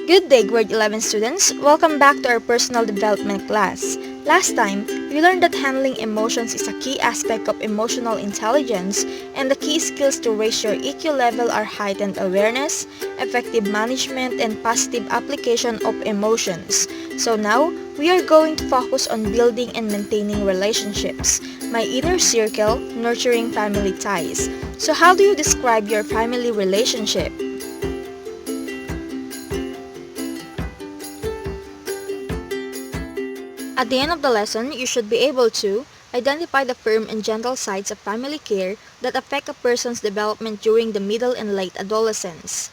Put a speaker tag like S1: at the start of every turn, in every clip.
S1: Good day, grade 11 students. Welcome back to our personal development class. Last time, we learned that handling emotions is a key aspect of emotional intelligence, and the key skills to raise your EQ level are heightened awareness, effective management, and positive application of emotions. So now, we are going to focus on building and maintaining relationships. My inner circle, nurturing family ties. So how do you describe your family relationship? At the end of the lesson, you should be able to identify the firm and gentle sides of family care that affect a person's development during the middle and late adolescence.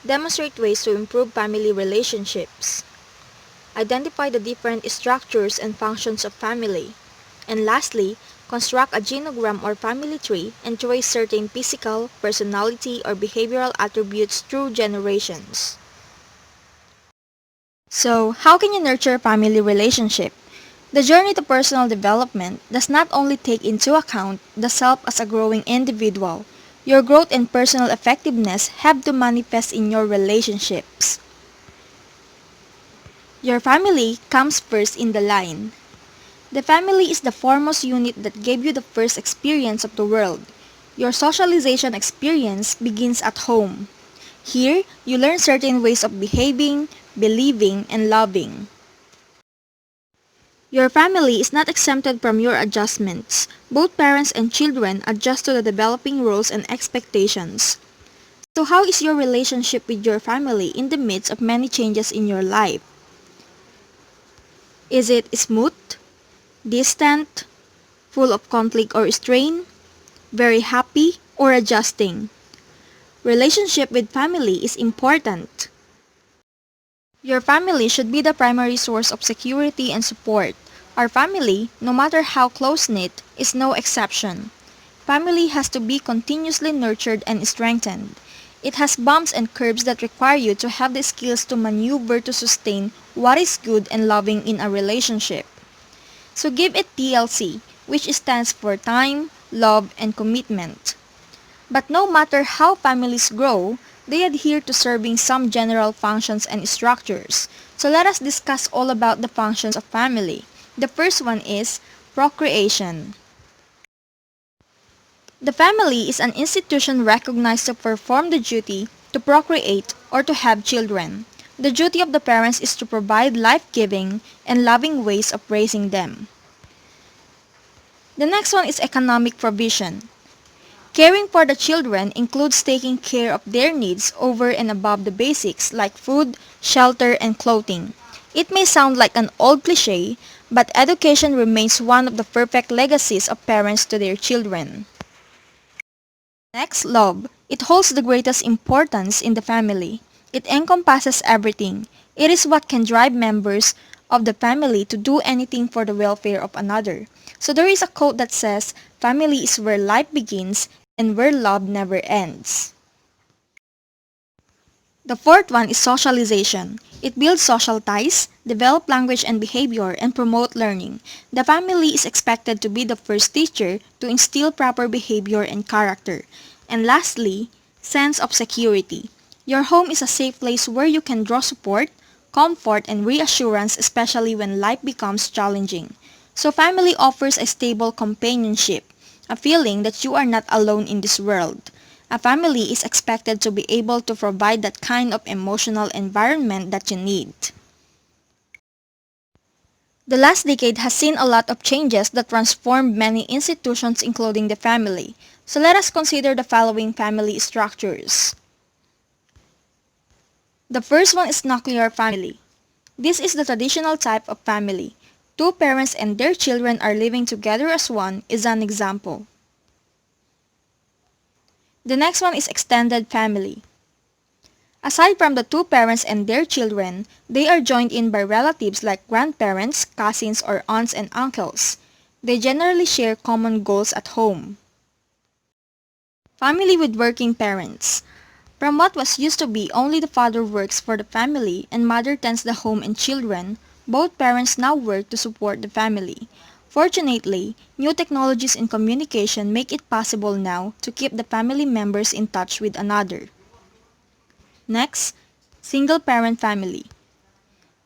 S1: Demonstrate ways to improve family relationships. Identify the different structures and functions of family. And lastly, construct a genogram or family tree and trace certain physical, personality, or behavioral attributes through generations. So, how can you nurture a family relationship? The journey to personal development does not only take into account the self as a growing individual. Your growth and personal effectiveness have to manifest in your relationships. Your family comes first in the line. The family is the foremost unit that gave you the first experience of the world. Your socialization experience begins at home. Here, you learn certain ways of behaving, believing, and loving. Your family is not exempted from your adjustments. Both parents and children adjust to the developing roles and expectations. So how is your relationship with your family in the midst of many changes in your life? Is it smooth, distant, full of conflict or strain, very happy, or adjusting? Relationship with family is important. Your family should be the primary source of security and support. Our family, no matter how close-knit, is no exception. Family has to be continuously nurtured and strengthened. It has bumps and curves that require you to have the skills to maneuver to sustain what is good and loving in a relationship. So give it TLC, which stands for time, love, and commitment. But no matter how families grow, they adhere to serving some general functions and structures. So let us discuss all about the functions of family. The first one is procreation. The family is an institution recognized to perform the duty to procreate or to have children. The duty of the parents is to provide life-giving and loving ways of raising them. The next one is economic provision. Caring for the children includes taking care of their needs over and above the basics like food, shelter, and clothing. It may sound like an old cliche, but education remains one of the perfect legacies of parents to their children. Next, love. It holds the greatest importance in the family. It encompasses everything. It is what can drive members of the family to do anything for the welfare of another. So there is a quote that says, "Family is where life begins and where love never ends." The fourth one is socialization. It builds social ties, develop language and behavior, and promote learning. The family is expected to be the first teacher to instill proper behavior and character. And lastly, sense of security. Your home is a safe place where you can draw support, comfort, and reassurance, especially when life becomes challenging. So family offers a stable companionship, a feeling that you are not alone in this world. A family is expected to be able to provide that kind of emotional environment that you need. The last decade has seen a lot of changes that transformed many institutions including the family. So let us consider the following family structures. The first one is nuclear family. This is the traditional type of family. Two parents and their children are living together as one is an example. The next one is extended family. Aside from the two parents and their children, they are joined in by relatives like grandparents, cousins, or aunts and uncles. They generally share common goals at home. Family with working parents. From what was used to be only the father works for the family and mother tends the home and children, both parents now work to support the family. Fortunately, new technologies in communication make it possible now to keep the family members in touch with another. Next, Single-parent family.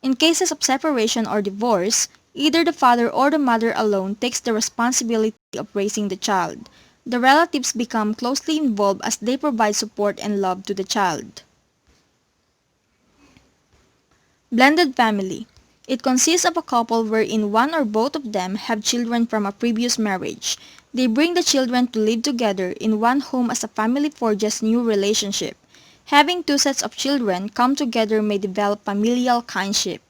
S1: In cases of separation or divorce, either the father or the mother alone takes the responsibility of raising the child. The relatives become closely involved as they provide support and love to the child. Blended family. It consists of a couple wherein one or both of them have children from a previous marriage. They bring the children to live together in one home as a family forges new relationship. Having two sets of children come together may develop familial kinship.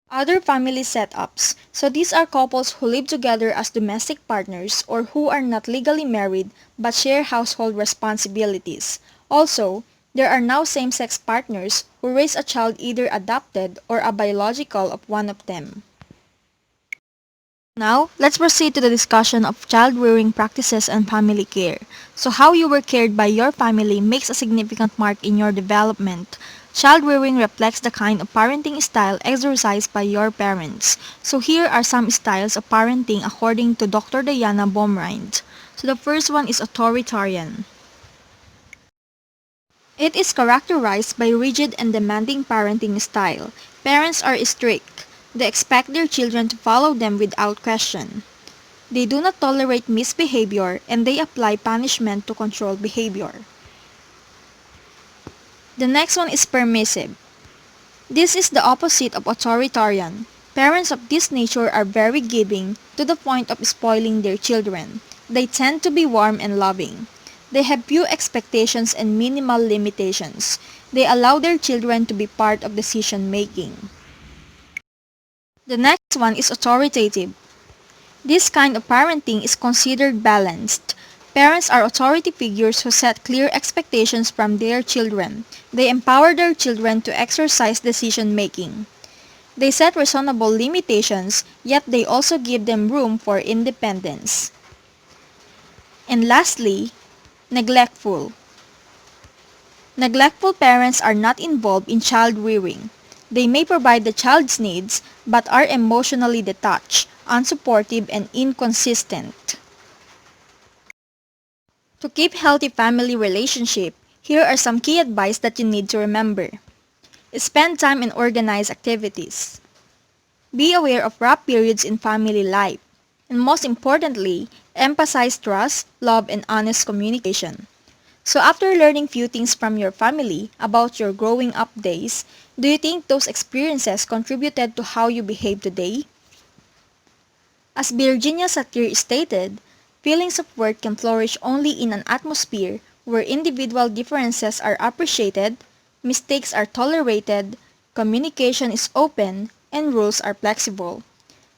S1: Other family setups. So these are couples who live together as domestic partners or who are not legally married but share household responsibilities. Also, there are now same-sex partners who raise a child either adopted or a biological of one of them. Now, let's proceed to the discussion of child-rearing practices and family care. So how you were cared by your family makes a significant mark in your development. Child-rearing reflects the kind of parenting style exercised by your parents. So here are some styles of parenting according to Dr. Diana Baumrind. So the first one is authoritarian. It is characterized by rigid and demanding parenting style. Parents are strict. They expect their children to follow them without question. They do not tolerate misbehavior and they apply punishment to control behavior. The next one is permissive. This is the opposite of authoritarian. Parents of this nature are very giving to the point of spoiling their children. They tend to be warm and loving. They have few expectations and minimal limitations. They allow their children to be part of decision making. The next one is authoritative. This kind of parenting is considered balanced. Parents are authority figures who set clear expectations from their children. They empower their children to exercise decision making. They set reasonable limitations, yet they also give them room for independence. And lastly, neglectful. Neglectful parents are not involved in child rearing. They may provide the child's needs, but are emotionally detached, unsupportive, and inconsistent. To keep healthy family relationship, here are some key advice that you need to remember. Spend time in organized activities. Be aware of rough periods in family life. And most importantly, emphasize trust, love, and honest communication. So after learning few things from your family about your growing up days, do you think those experiences contributed to how you behave today? As Virginia Satir stated, feelings of worth can flourish only in an atmosphere where individual differences are appreciated, mistakes are tolerated, communication is open, and rules are flexible.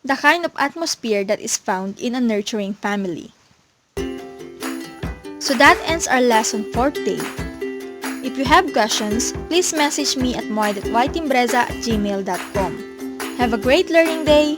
S1: The kind of atmosphere that is found in a nurturing family. So that ends our lesson for today. If you have questions, please message me at moy.ytimbreza@gmail.com. Have a great learning day!